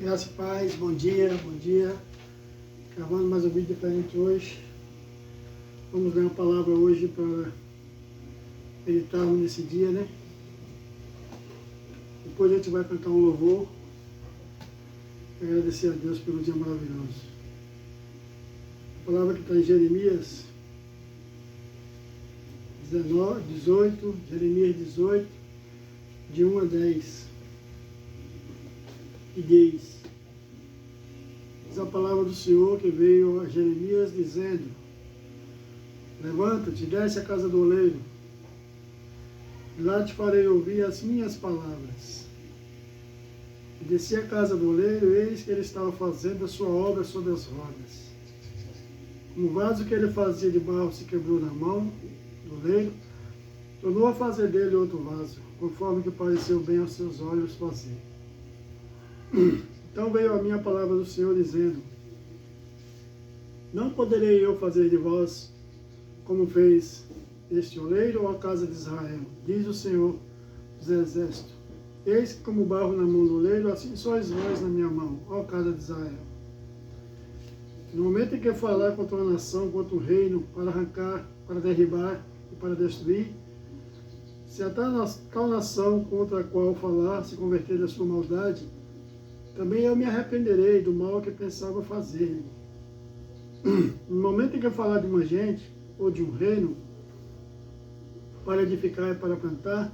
Graça e paz, bom dia, bom dia. Gravando mais um vídeo diferente hoje. Vamos dar uma palavra hoje para meditarmos nesse dia, né? Depois a gente vai cantar um louvor e agradecer a Deus pelo dia maravilhoso. A palavra que está em Jeremias 18, Jeremias 18, de 1 a 10. E diz a palavra do Senhor que veio a Jeremias dizendo: levanta-te, desce à casa do oleiro, e lá te farei ouvir as minhas palavras. E desci à casa do oleiro, eis que ele estava fazendo a sua obra sobre as rodas. Um vaso que ele fazia de barro se quebrou na mão do oleiro, tornou a fazer dele outro vaso, conforme que pareceu bem aos seus olhos fazer. Então veio a minha palavra do Senhor dizendo: não poderei eu fazer de vós como fez este oleiro ou a casa de Israel, diz o Senhor dos Exércitos. Eis que como barro na mão do oleiro, assim sois vós na minha mão, ó casa de Israel. No momento em que falar contra uma nação, contra um reino, para arrancar, para derribar e para destruir, se a tal nação contra a qual falar se converter da sua maldade, também eu me arrependerei do mal que pensava fazer. No momento em que eu falar de uma gente, ou de um reino, para edificar e para plantar,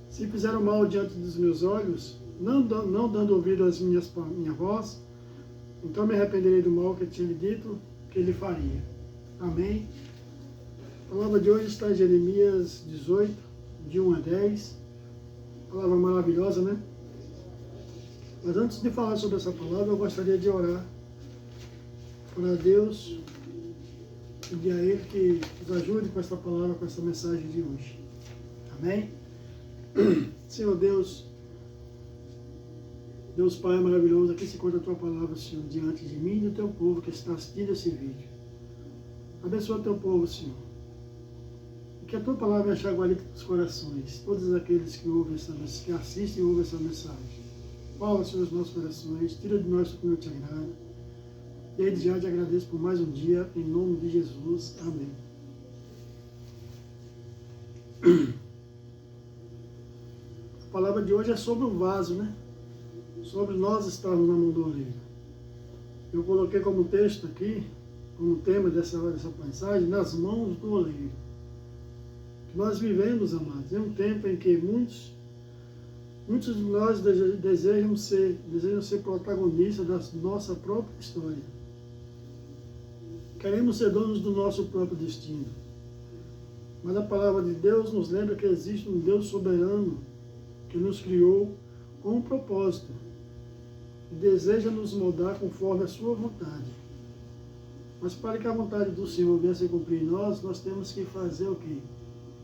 se fizeram mal diante dos meus olhos, não dando ouvido às minha voz, então me arrependerei do mal que tinha lhe dito que ele faria. Amém? A palavra de hoje está em Jeremias 18, de 1 a 10. Palavra maravilhosa, né? Mas antes de falar sobre essa palavra, eu gostaria de orar para Deus, pedir a Ele que nos ajude com essa palavra, com essa mensagem de hoje. Amém? Senhor Deus, Deus Pai maravilhoso, aqui se encontra a Tua palavra, Senhor, diante de mim e do Teu povo que está assistindo esse vídeo. Abençoa o Teu povo, Senhor. E que a Tua palavra enche a guarita dos corações, todos aqueles que assistem e ouvem essa mensagem. Fala, Senhor, os nossos corações, tira de nós o que não te agrada. Desde já te agradeço por mais um dia, em nome de Jesus. Amém. A palavra de hoje é sobre o vaso, né? Sobre nós estarmos na mão do oleiro. Eu coloquei como texto aqui, como tema dessa mensagem, nas mãos do oleiro. Que nós vivemos, amados, em um tempo em que muitos de nós desejam ser protagonistas da nossa própria história. Queremos ser donos do nosso próprio destino. Mas a palavra de Deus nos lembra que existe um Deus soberano que nos criou com um propósito e deseja nos moldar conforme a sua vontade. Mas para que a vontade do Senhor venha se cumprir em nós, nós temos que fazer o quê?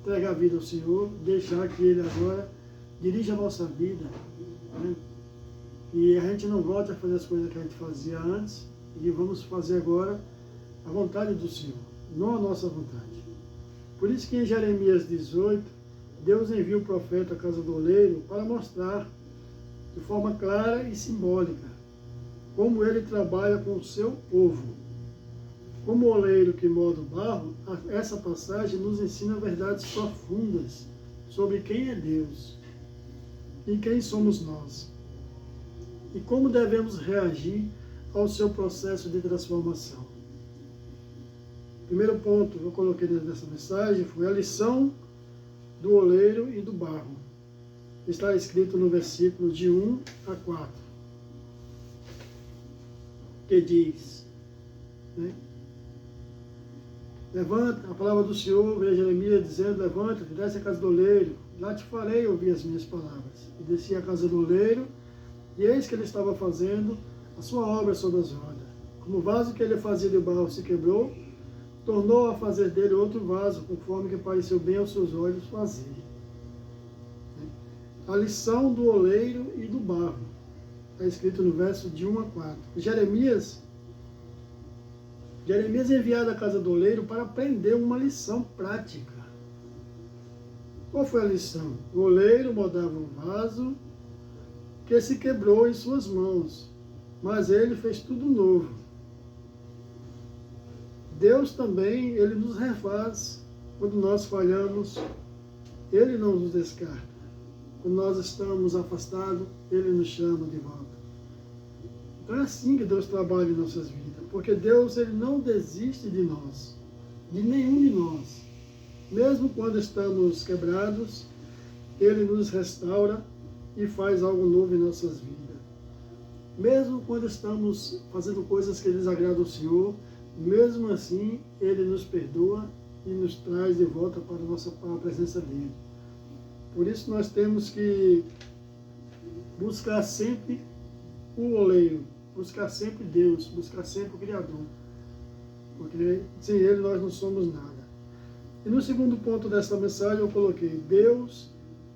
Entregar a vida ao Senhor, deixar que Ele agora dirija a nossa vida, né? E a gente não volta a fazer as coisas que a gente fazia antes, e vamos fazer agora a vontade do Senhor, não a nossa vontade. Por isso que em Jeremias 18, Deus envia o profeta à casa do oleiro para mostrar de forma clara e simbólica como ele trabalha com o seu povo. Como o oleiro que molda o barro, essa passagem nos ensina verdades profundas sobre quem é Deus e quem somos nós, e como devemos reagir ao seu processo de transformação. O primeiro ponto que eu coloquei nessa mensagem foi a lição do oleiro e do barro. Está escrito no versículo de 1 a 4, que diz, né? Levanta, a palavra do Senhor veio a Jeremias dizendo: levanta-te, desce à casa do oleiro, lá te farei ouvir as minhas palavras. E desci à casa do oleiro, e eis que ele estava fazendo a sua obra sobre as rodas. Como o vaso que ele fazia de barro se quebrou, tornou a fazer dele outro vaso, conforme que pareceu bem aos seus olhos fazer. A lição do oleiro e do barro. Está escrito no verso de 1 a 4. Jeremias é enviado à casa do oleiro para aprender uma lição prática. Qual foi a lição? O oleiro moldava um vaso que se quebrou em suas mãos. mas ele fez tudo novo. Deus também, ele nos refaz quando nós falhamos, ele não nos descarta. Quando nós estamos afastados, ele nos chama de volta. Então é assim que Deus trabalha em nossas vidas, porque Deus, ele não desiste de nós, de nenhum de nós. Mesmo quando estamos quebrados, ele nos restaura e faz algo novo em nossas vidas. Mesmo quando estamos fazendo coisas que desagradam ao Senhor, mesmo assim, ele nos perdoa e nos traz de volta para a presença dele. Por isso nós temos que buscar sempre o oleiro, buscar sempre Deus, buscar sempre o Criador. Porque sem ele nós não somos nada. E no segundo ponto desta mensagem eu coloquei: Deus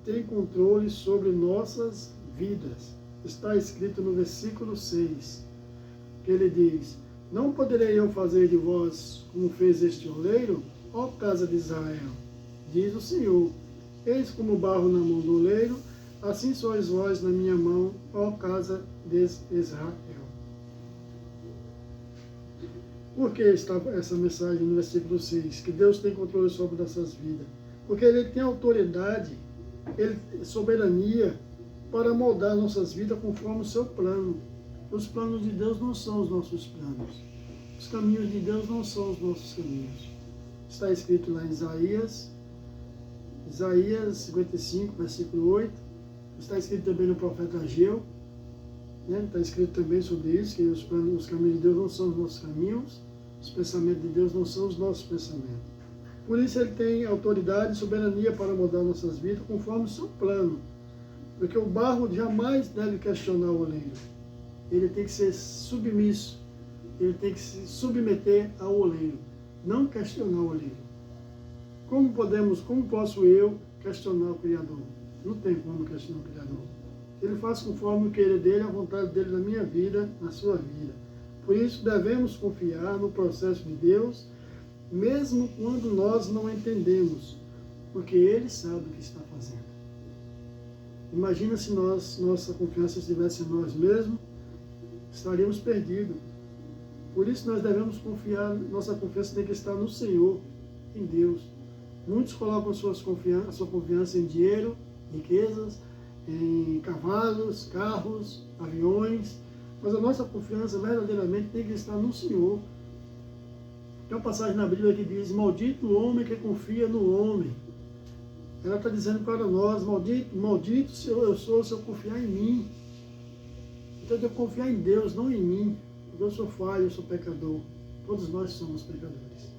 tem controle sobre nossas vidas. Está escrito no versículo 6, que ele diz: não poderei eu fazer de vós como fez este oleiro, ó casa de Israel, diz o Senhor. Eis como barro na mão do oleiro, assim sois vós na minha mão, ó casa de Israel. Por que está essa mensagem no versículo 6? Que Deus tem controle sobre nossas vidas. Porque ele tem autoridade, ele tem soberania para moldar nossas vidas conforme o seu plano. Os planos de Deus não são os nossos planos. Os caminhos de Deus não são os nossos caminhos. Está escrito lá em Isaías 55, versículo 8. Está escrito também no profeta Ageu. Está escrito também sobre isso, que os caminhos de Deus não são os nossos caminhos, os pensamentos de Deus não são os nossos pensamentos. Por isso ele tem autoridade e soberania para mudar nossas vidas conforme o seu plano. Porque o barro jamais deve questionar o oleiro. Ele tem que ser submisso, ele tem que se submeter ao oleiro, não questionar o oleiro. Como posso eu questionar o Criador? Não tem como questionar o Criador. Ele faz conforme o querer dele, a vontade dele na minha vida, na sua vida. Por isso devemos confiar no processo de Deus, mesmo quando nós não entendemos, porque ele sabe o que está fazendo. Imagina se nossa confiança estivesse em nós mesmos, estaríamos perdidos. Por isso nós devemos confiar, nossa confiança tem que estar no Senhor, em Deus. Muitos colocam a sua confiança em dinheiro, riquezas, em cavalos, carros, aviões, mas a nossa confiança verdadeiramente tem que estar no Senhor. Tem uma passagem na Bíblia que diz: maldito o homem que confia no homem. Ela está dizendo para nós: maldito se eu sou se eu confiar em mim. Então eu tenho que confiar em Deus, não em mim. Porque eu sou falho, eu sou pecador. Todos nós somos pecadores.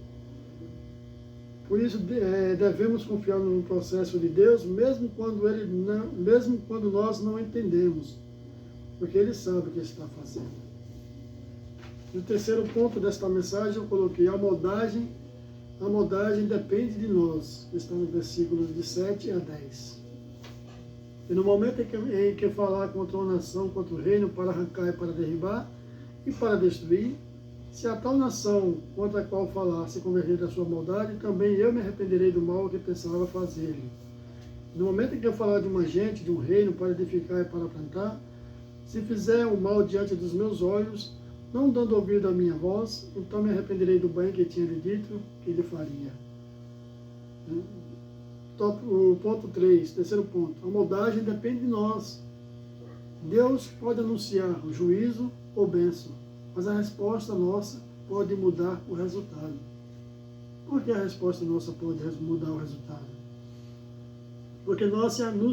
Por isso devemos confiar no processo de Deus, mesmo quando nós não entendemos, porque Ele sabe o que está fazendo. No terceiro ponto desta mensagem eu coloquei: a moldagem depende de nós, que está no versículo de 7 a 10. E no momento em que falar contra uma nação, contra o reino, para arrancar e para derribar e para destruir, se a tal nação contra a qual falar se converter da sua maldade, também eu me arrependerei do mal que pensava fazer-lhe. No momento em que eu falar de uma gente, de um reino, para edificar e para plantar, se fizer o mal diante dos meus olhos, não dando ouvido à minha voz, então me arrependerei do bem que tinha lhe dito que lhe faria. O ponto 3, terceiro ponto. A moldagem depende de nós. Deus pode anunciar o juízo ou bênção, mas a resposta nossa pode mudar o resultado. Por que a resposta nossa pode mudar o resultado? Porque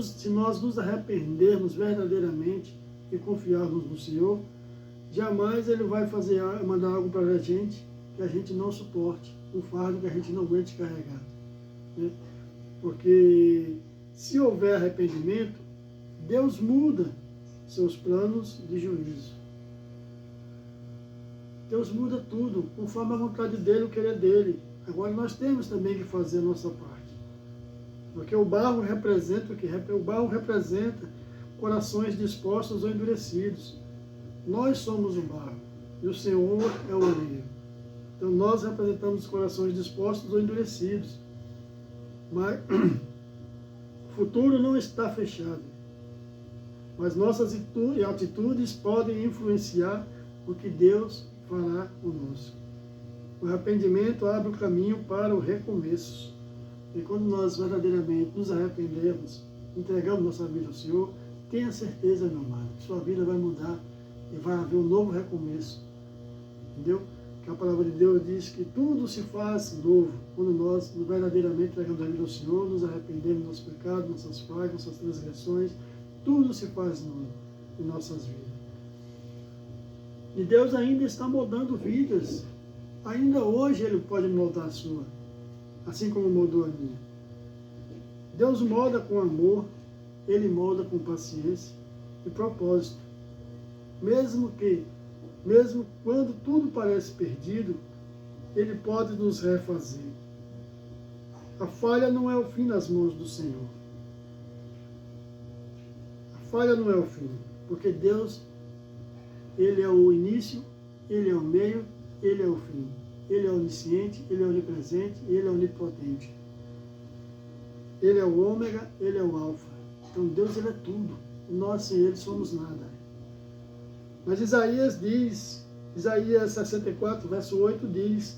se nós nos arrependermos verdadeiramente e confiarmos no Senhor, jamais Ele vai mandar algo para a gente que a gente não suporte, um fardo que a gente não aguente carregar. Né? Porque se houver arrependimento, Deus muda seus planos de juízo. Deus muda tudo, conforme a vontade dele, o querer dele. Agora nós temos também que fazer a nossa parte. Porque o barro representa o que? O barro representa corações dispostos ou endurecidos. Nós somos o barro e o Senhor é o oleiro. Então nós representamos corações dispostos ou endurecidos. Mas o futuro não está fechado. mas nossas atitudes podem influenciar o que Deus fará conosco. O arrependimento abre o caminho para o recomeço. E quando nós verdadeiramente nos arrependemos, entregamos nossa vida ao Senhor, tenha certeza, meu amado, que sua vida vai mudar e vai haver um novo recomeço. Entendeu? Que a palavra de Deus diz que tudo se faz novo quando nós verdadeiramente entregamos a vida ao Senhor, nos arrependemos dos nossos pecados, nossas falhas, nossas transgressões, tudo se faz novo em nossas vidas. E Deus ainda está moldando vidas. Ainda hoje Ele pode moldar a sua, assim como moldou a minha. Deus molda com amor, Ele molda com paciência e propósito. Mesmo quando tudo parece perdido, Ele pode nos refazer. A falha não é o fim nas mãos do Senhor. A falha não é o fim, porque Deus, Ele é o início, Ele é o meio, Ele é o fim. Ele é onisciente, Ele é onipresente, Ele é onipotente. Ele é o ômega, Ele é o alfa. Então Deus, Ele é tudo. Nós sem Ele somos nada. Mas Isaías 64, verso 8 diz: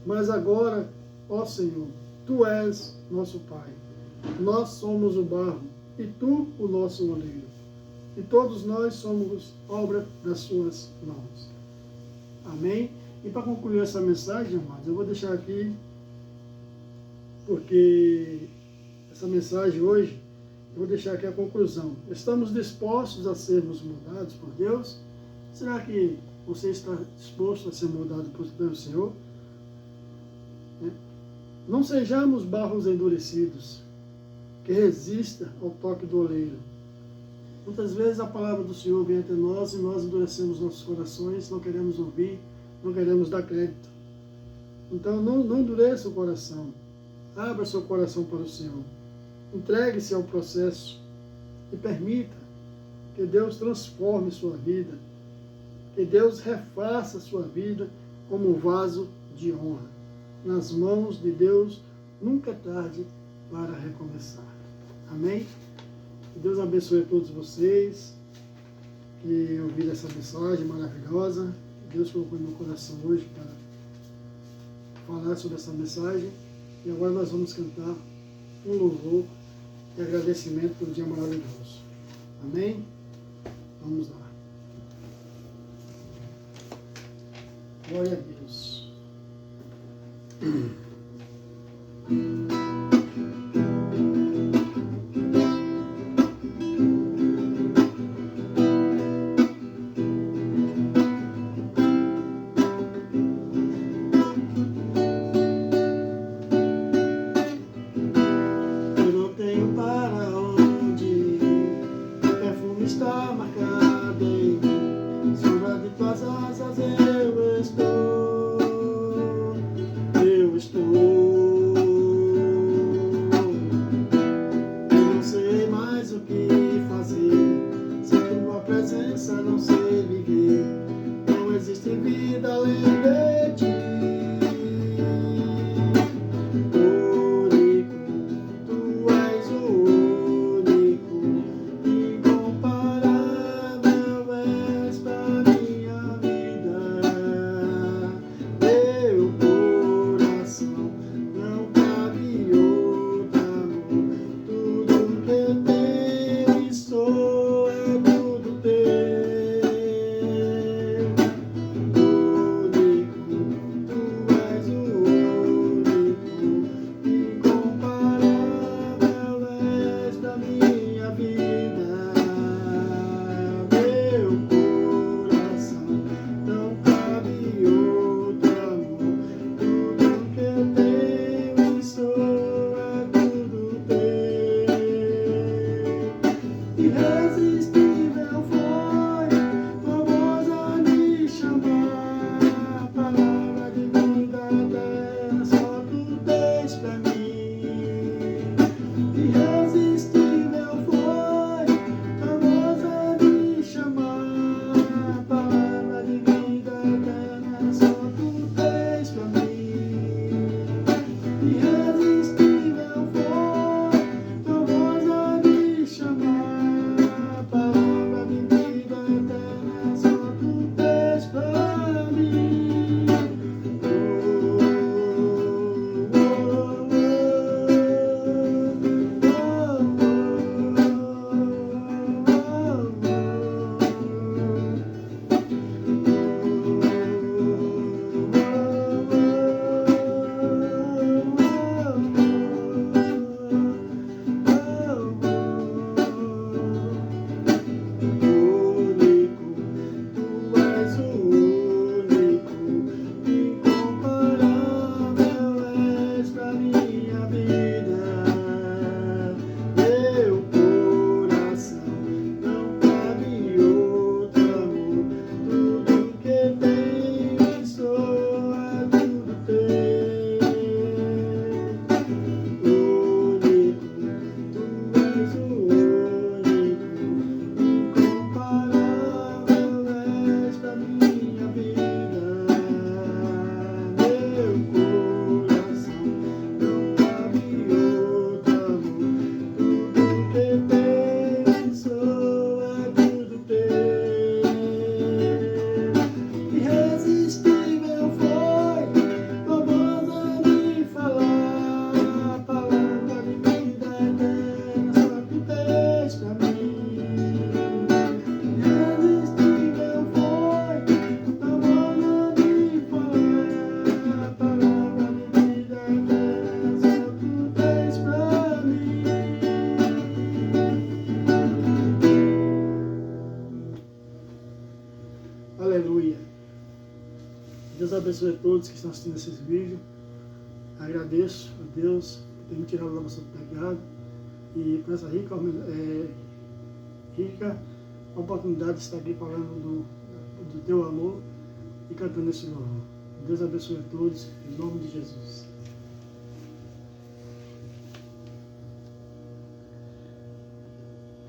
mas agora, ó Senhor, Tu és nosso Pai. Nós somos o barro e Tu o nosso oleiro. E todos nós somos obra das Suas mãos. Amém? E para concluir essa mensagem, amados, eu vou deixar aqui, porque essa mensagem hoje, eu vou deixar aqui a conclusão. Estamos dispostos a sermos mudados por Deus? Será que você está disposto a ser mudado pelo Senhor? Não sejamos barros endurecidos, que resista ao toque do oleiro. Muitas vezes a palavra do Senhor vem até nós e nós endurecemos nossos corações, não queremos ouvir, não queremos dar crédito. Então não endureça o coração. Abra seu coração para o Senhor. Entregue-se ao processo e permita que Deus transforme sua vida. Que Deus refaça sua vida como um vaso de honra. Nas mãos de Deus nunca é tarde para recomeçar. Amém? Que Deus abençoe a todos vocês que ouviram essa mensagem maravilhosa. Deus colocou no meu coração hoje para falar sobre essa mensagem. E agora nós vamos cantar um louvor de agradecimento pelo dia maravilhoso. Amém? Vamos lá. Glória a Deus. Deus abençoe a todos que estão assistindo esses vídeos. Agradeço a Deus por ter me tirado da nossa pecado e por essa rica oportunidade de estar aqui falando do teu amor e cantando esse louvor. Deus abençoe a todos, em nome de Jesus.